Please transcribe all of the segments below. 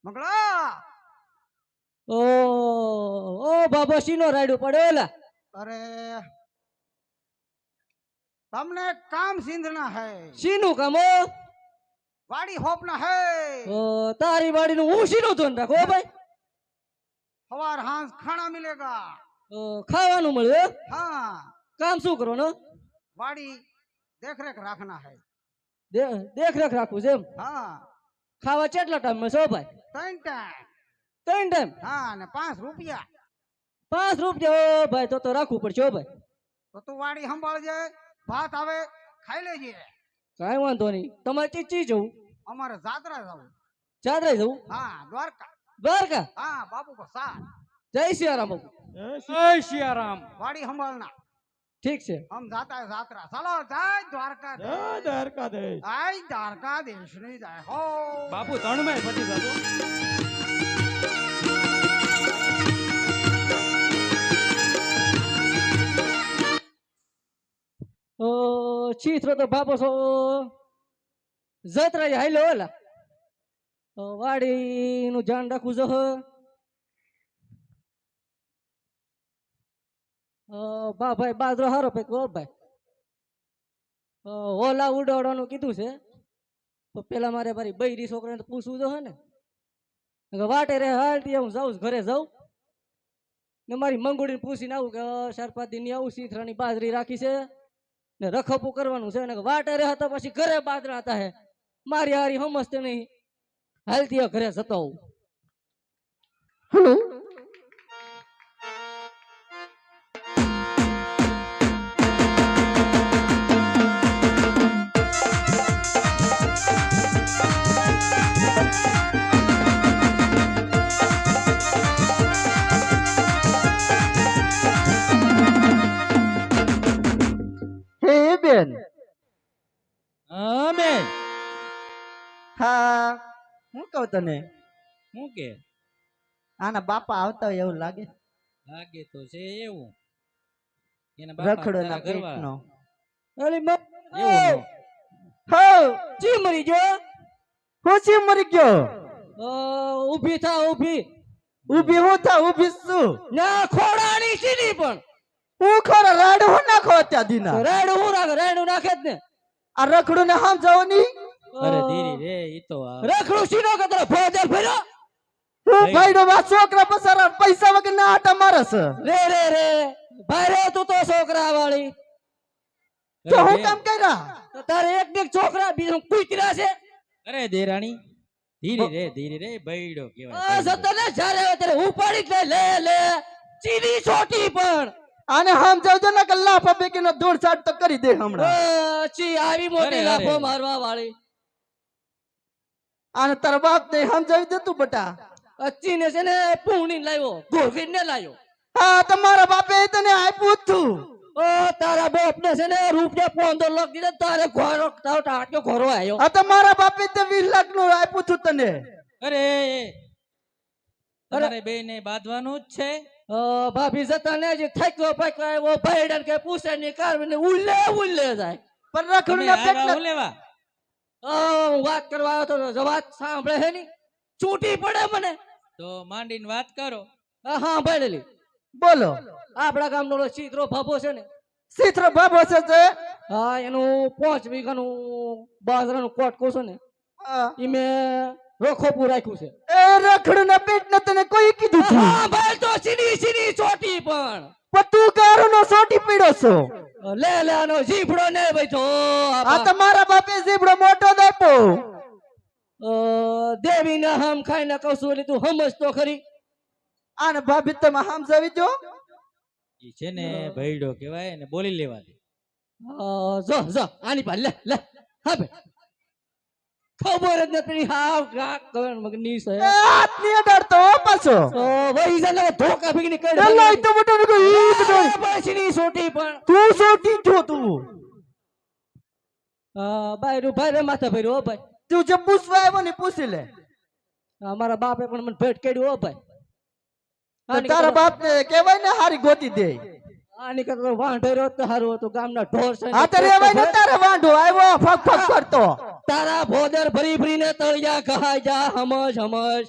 મંગળા ઓ ઓ બાબા સીનો રાડ્યું પડ્યો એલા અરે તમને काम सींधना है સીનું કામ ઓ वाड़ी होपना है ઓ, તારી વાડીનું હું સીનું ધોન રાખો હો ભાઈ हवार हांस खाना मिलेगा ઓ, ખાવાનું મળ્યું હે? हाँ કામ શું કરવાનું वाड़ी देख रेख रखना है દેખ રેખ રાખવું છે એમ हाँ ખાવા કેટલા ટાઈમ માં છો ભાઈ 3 टाइम 3 ટાઈમ हाँ ने 5 रुपया 5 રૂપિયા ઓ ભાઈ તો રાખવું પડશે હો ભાઈ तो तू वाड़ी संभाळजे भात आवे खाई लेजे કાંઈ વાંધો નહીં તમારે ચીચી જવું हमारे जात्रा जाऊ ચાદરાઈ જવું हाँ द्वारका દ્વારકા हाँ बाबू को साथ જય સિયારામ બાપુ જય સિયારામ वाड़ी संभालना ઠીક છે हम जाता है जात्रा चलो जय द्वारका જય દ્વારકાધીશ जय द्वारका देश नहीं जाए हो બાપુ તણમાં પછી જતો ઓ ચીથરો તો બાપો છો જતરા હાઈલો ઓલા વાડી નું ધ્યાન રાખવું જો બા ભાઈ બાજરો હારો પેકો ભાઈ ઓલા ઉડાડવાનું કીધું છે તો પેલા મારે મારી બૈરી છોકરાને તો પૂછવું જો હે ને વાટે રે હાલતી હું જાઉં ઘરે જાઉં ને મારી મંગોડીને પૂછીને આવું કે 4-5 દિન આવું સીથરાની બાજરી રાખી છે ને રખપું કરવાનું છે ને વાટે રે હતા પછી ઘરે બાજરા હતા હે મારી હારી સમજते નહીં હાલતી ઘરે જતો હું હેલો હે બેન અમે હા હું કહું તને હું કે આના બાપા આવતા હોય એવું લાગે લાગે તો છે એવું એના રખડો ના તારા ઘરવાળા. પેટનો અલી એવું હો ચી મરી ગયો ખુશી મરી ગયો ઊભી થા ઊભી ઊભી હું થા ઊભી શું ના ખોડાની સીધી પણ હું ખરો રાડ હું નાખો અત્યાર દીના રેડું હું રાખે રેડું નાખે જ ને આ રખડું ને હામ જાવ ની અરે ધીરી રે ઈ તો આ રખડું સીનો કે તારો ફોજર ફેરો હું ભાઈડો વા છોકરા પસારા પૈસા વગર ના આટા મારસ રે રે રે ભાઈ રે તું તો છોકરા વાળી તો અરે હું દે- કામ કર્યા તો તારે એક બે છોકરા બીજું કુતરા છે અરે દેરાણી ધીરી રે બૈડો આ કહેવાય સતને જ્યારે આવે ત્યારે ઉપાડી જ લે લે ચીની છોટી પણ આને હામ જાવજો ને કે લાફા બેકીનો દોડ સાટ તો કરી દે હમણાં ચી આવી મોટી અરે, અરે. લાફો મારવા વાળી આને તારા બાપ ને હામ જાવી દે તું બટા અચ્છી ને છે ને પૂણી લાવ્યો ગોગીન ને લાવ્યો હા તમારા બાપે તને આપ્યું જ તું ઓ તારા બાપ ને છે ને રૂપિયા 15 લાખ દીધા તારે ઘોરો તારો ટાટ્યો ઘોરો આવ્યો આ તમારા બાપે તે 20 લાખ નું આપ્યું તું તને અરે તમારે બે ને બાંધવાનું જ છે ભાભી જતા ને જે થક્યો પક્યો આવ્યો ભાઈડન કે પૂછે ની કાર ને ઉલ્લે જાય પણ રખડું તમે ના આવ્યા પેટ હું લેવા હું વાત કરવા આવ્યો તો વાત સાંભળે છે ની છૂટી પડે મને તો માંડીને વાત કરો હા ભાડેલી બોલો આપડા ગામનો ઓલો ચિત્રો ભાભો છે ને સીથરો બાબો છે તે હા એનું 5 વીઘાનું બાજરાનું કોટકો છે ને હા. ઈ મેં રખોપું રાખ્યું છે એ રખડું ના પેટ ને તને કોઈ કીધું તું હા ભાઈ તો સીની ચોટી પણ પણ તું ગારો નો સોટી પીડો છો લે લે આનો જીભડો ને બેઠો આ તમારા બાપે જીબડો મોટો દાપો દેવી ના હમ ખાઈ ના કહું છું એટલે તું સમજ તો ખરી આને ભાભી તમે હામ જાવી જો ઈ છે ને બૈડો કહેવાય ને બોલી લેવા દે જો જો આની પા લે લે હા ભાઈ ખબર જ નથી હાવ ગા કણ મગની છે એ હાથ ની અડાડતો હો પાછો વહી જા ને ધોકા ભીગની કઈ એલો ઈ તો મોટો નો ઈ તો પાછીની સોટી પણ તું સોટી જો તું બાયરું ભાઈ રે માથા ભર્યો હો ભાઈ તું જે પૂછવા આવ્યો ને પૂછી લે મારા બાપે પણ મને ભેટ કાઢ્યું હો ભાઈ તો તારા બાપ ને કહેવાય ને હારી ગોતી દે આની કરતો વાંઢો રહ્યો તો હારું હતું ગામના ઢોર છે આ તો રેવાય ને તારે વાંઢો આવ્યો ફક ફક કરતો તારા ભોદર ભરી ભરીને તળિયા કહાય જા હમજ હમજ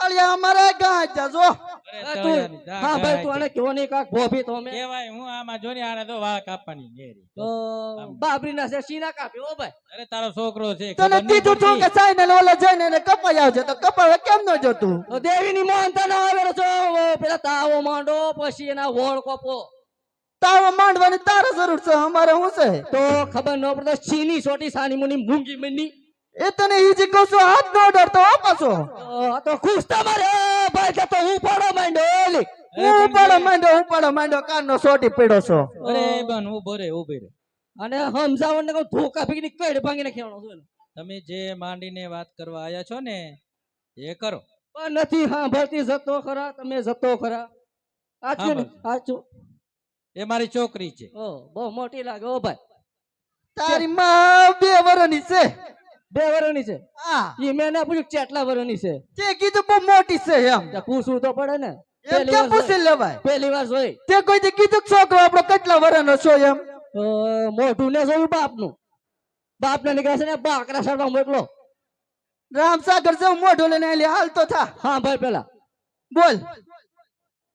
અળિયા અમારે ગાય જા જો અરે તું તળિયાની જા હા ભાઈ તું ગાય આને કયો નહીં કાક ભોભી તો અમે કેવાય હું આમાં જોની આને તો વાળ કાપવાની નેરી. તો બાબરીના છે સીના કાપ્યો ઓ ભાઈ અરે તારો છોકરો છે તને ખબર નહીં કીધું છું કે પડતી? સાઈને ને ઓલે જઈને એને કપાઈ આવજે તો કપાવે કેમ ન જોતું તો દેવીની મોહનતા ના આવે છો પેલા તાવો માંડો પછી એના વોળ કોપો તાવ માંડવાની તારે જરૂર છે અમારે શું છે તો ખબર ન પડતો છીની સોટી સાની મુની મૂંગી મની એ તને ઈજી કહું છું હાથ નો ડરતો હો પાછો આ તો ખુશ તમારે ભાઈ કે તો હું પડો માંડો ઓલી હું પાડો માંડો કાનનો સોટી પડ્યો છો અરે બન ઉભો રે ઉભી રે. અને સમજાવણ ને કહું ધોકા ફીકની કઈડ ભાંગીને ખેવાનો છું એને. તમે જે માંડીને વાત કરવા આયા છો ને એ કરો. પણ નથી સાંભળતી જતો ખરા તમે જતો ખરા આચું ને આચું એ મારી છોકરી છે. ઓ બહુ મોટી લાગે ઓ ભાઈ તારી માં 2 વર્ષની છે 2 વર્ષની છે હા ઈ મેં ના પૂછ્યું કેટલા વર્ષની છે તે કીધું બહુ મોટી છે એમ ત્યાં પૂછવું તો પડે ને એમ કેમ પૂછી લેવાય પહેલી વાર જોઈ તે કોઈ દી કીધું કે છોકરો આપણો કેટલા વર્ષનો છો એમ મોઢું ને જોયું બાપનું બાપને નીકળે છે ને બાકરા સાડવા મોકલો રામસાગર જેવું મોઢું લઈને આલી હાલ તો થા હા ભાઈ પેલા બોલ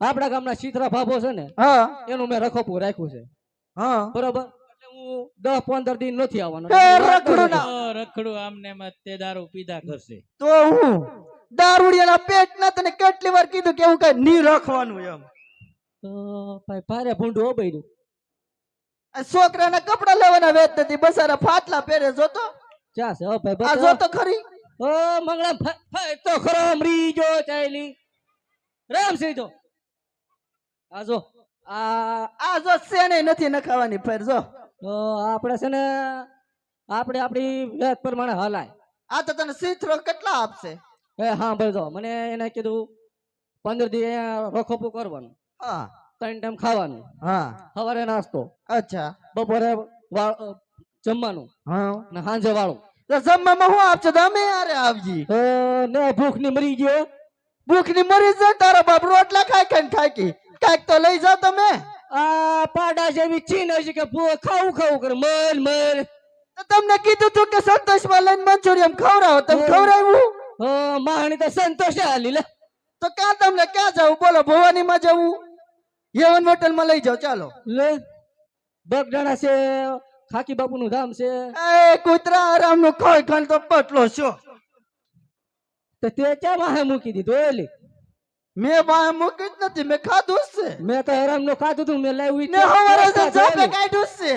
આપડા ગામના ચિત્રા ભાભો છે ને હા એનું મેં રખોપું રાખ્યું છે હા બરોબર એટલે હું 10-15 દિન નથી આવવાનો એ રખડું ના. રખડું આમને મત તે દારૂ પીધા કરશે. તો હું દારૂડિયાના પેટ ના તને કેટલી વાર કીધું કે એવું કઈ ની રાખવાનું એમ તો ભાઈ ભારે ભૂંડું હો બૈરું આ છોકરાના કપડા લેવાના વેત નથી બસારા ફાટલા પહેરે જોતો ચા છે હો ભાઈ આ બતા. જોતો ખરી ઓ મંગળા ફાય તો ખરો મરી જો ચાલી રામ સીધો આ જો આ જો સેને નથી નખાવાની ફેર જો તો આપણે છે ને આપણે આપણી વેત પ્રમાણે હલાય આ તો તને સીથરો કેટલા આપશે એ હા ભરજો મને એને કીધું 15 દી અહીંયા રખોપું કરવાનું હા 3 ટાઈમ ખાવાનું હા સવારે નાસ્તો અચ્છા બપોરે જમવાનું હા ને સાંજે વાળું તો જમવામાં શું આપશે તો અમે યારે આવજી ને ભૂખ ની મરી ગયો ભૂખની મરી જાય તારા બાપ રોટલા ખાઈ કી કાંઈક તો લઈ જાઓ તમે આ પાડા જેવી ચીન હશે કે ખાવું ખાવું કરે મર મર તો તમને કીધું તું કે સંતોષમાં લઈને મંચુરિયમ ખવડાવો તમે ખવડાવ્યું માહણી તો સંતોષે હાલી લે તો તમને ક્યાં જવું બોલો ભવાનીમાં જવું યવન હોટલમાં લઈ જાઓ ચાલો લે બગડાણા છે ખાકી બાપુ નું ધામ છે એ કૂતરા આરામ નું ખોઈ ખાન તો પટલો છો તો તે ક્યાં વાહે મૂકી દીધું એલી મેં બાય મૂકી જ નથી મેં ખાધું જ છે મેં તો હેરામ નું ખાધું તું મેં લાવ્યું ને હવારે તો ઝાપે કાઢ્યું જ છે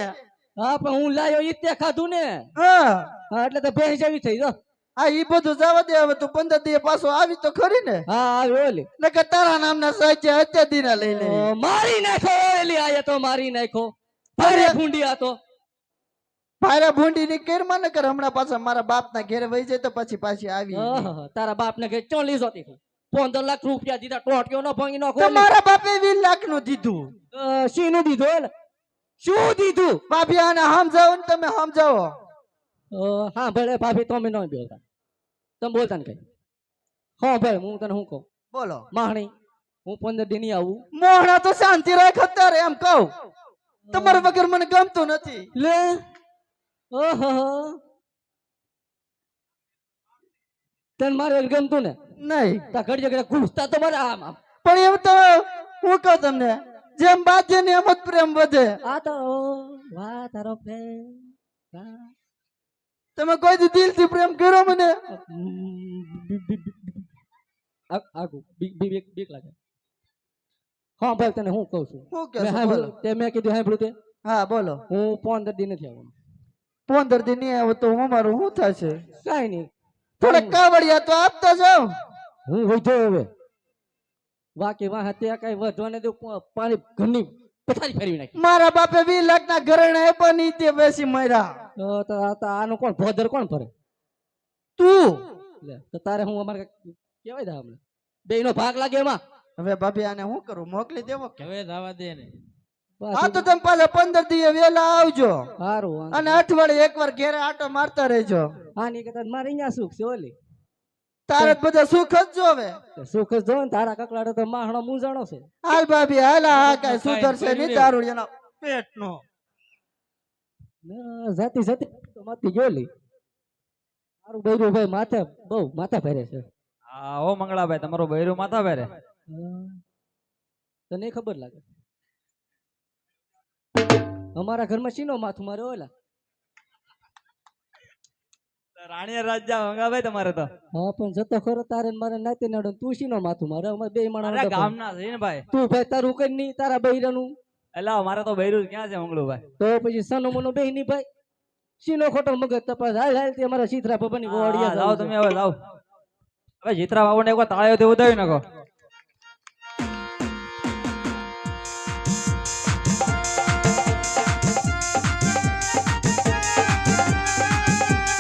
હા પણ હું લાવ્યો ઈ તે ખાધું ને હા હા એટલે તો ભેંસ જેવી થઈ જો આ ઈ બધું જવા દે હવે તું 15 દિવસ પાછો આવી તો ખરી ને હા આવ્યો એલી નકર તારા નામના સાહિત્ય અત્યાધીના લઈ લે મારી નાખો એલી આયા તો મારી નાખો ભારે ફૂંડી આ તો ભારે ભૂંડી ની કેરમાં ન કર હમણાં પાછા મારા બાપ ના ઘેરે વહી જાય તો પછી પાછી આવી તારા બાપ ને કે 40 હતી 15 લાખ રૂપિયા દીધા ટોટિયો નો ભાંગી નાખો તમારા બાપે 20 લાખ નું દીધું શીનું દીધું એટલે શું દીધું ભાભી આને સમજાવો ને તમે સમજાવો હા ભલે ભાભી તમે ન બોલતા તમે બોલતા ને કઈ હા ભાઈ હું તને શું કહું બોલો માહણી હું 15 દી નહીં આવું મોહણા તો શાંતિ રાખ અત્યારે એમ કહું તમારા વગર મને ગમતું નથી લે ઓહો તને મારે ગમતું ને નહીં તા ઘડી ઘડી ઘૂસતા તો મારે આમ આમ પણ એમ તો હું કહું તમને જેમ બાજે ને એમ જ પ્રેમ વધે આ તો વાહ તારો પ્રેમ વાહ. તમે કોઈ દી દિલથી પ્રેમ કર્યો મને આગુ બીક લાગે હા ભાઈ તને હું કહું છું શું કે મેં સાંભળ્યું તે મેં કીધું સાંભળ્યું તે હા બોલો હું 15 દી નથી આવવાનું 15 દી નહીં આવું તો અમારું શું થશે કાઈ નહીં થોડા કાવડિયા તો આપતા જાવ હું વધો હવે વાકે વાહ ત્યાં કઈ વધવાને દઉં પાણી ઘરની પથારી ફેરવી નાખી મારા બાપે 20 લાખ ના ઘરેણા આપ્યા નહીં તે બેસી મર્યા તો આનું કોણ ભોદર કોણ ફરે તું લે તો તારે હું અમારે કેવાય દા હમણાં બે નો ભાગ લાગે એમાં હવે ભાભી આને શું કરું મોકલી દેવો હવે જવા દે ને. હા તો તમે પાછા 15 દી વેલા આવજો સારું અને અઠવાડિયે એકવાર ઘેરે આટો મારતા રહેજો આની કરતા મારે અહીંયા સુખ છે ઓલી તારે બધા સુખ જ જોવે સુખ જ જો ને તારા કકડાડો તો માહણો મૂંઝાણો છે હાલ ભાભી હાલ આ કઈ સુધરશે નહીં દારૂડિયાનો પેટનો જાતી જાતી તો માતી ગયેલી મારું બૈરું ભાઈ માથે બહુ માથા ફેરે છે હા ઓ મંગળાભાઈ તમારો બૈરું માથા ભારે તને ખબર લાગે અમારા ઘરમાં શીનો માથું મારે ઓલા રાણીયા રાજા મંગાભાઈ તમારે તો હા પણ જતો ખરો તારે ને મારે નાતે નાડો તું શીનો માથું મારે અમારે બે અરે માણસ ગામના છે ને ભાઈ તું ભાઈ તારું કઈ નહીં તારા બૈરાનું એલા મારે તો બૈરું ક્યાં છે મંગળુભાઈ તો પછી સનો મનો બે નહીં ભાઈ શીનો ખોટો મગજ તપાસ હાલ હાલ તે અમારા સીધરા બાબાની હા, ગોળિયા જાઓ તમે હવે જાઓ હવે જીતરા બાબુ ને એક વાર તાળીઓથી ઉધાવી નાખો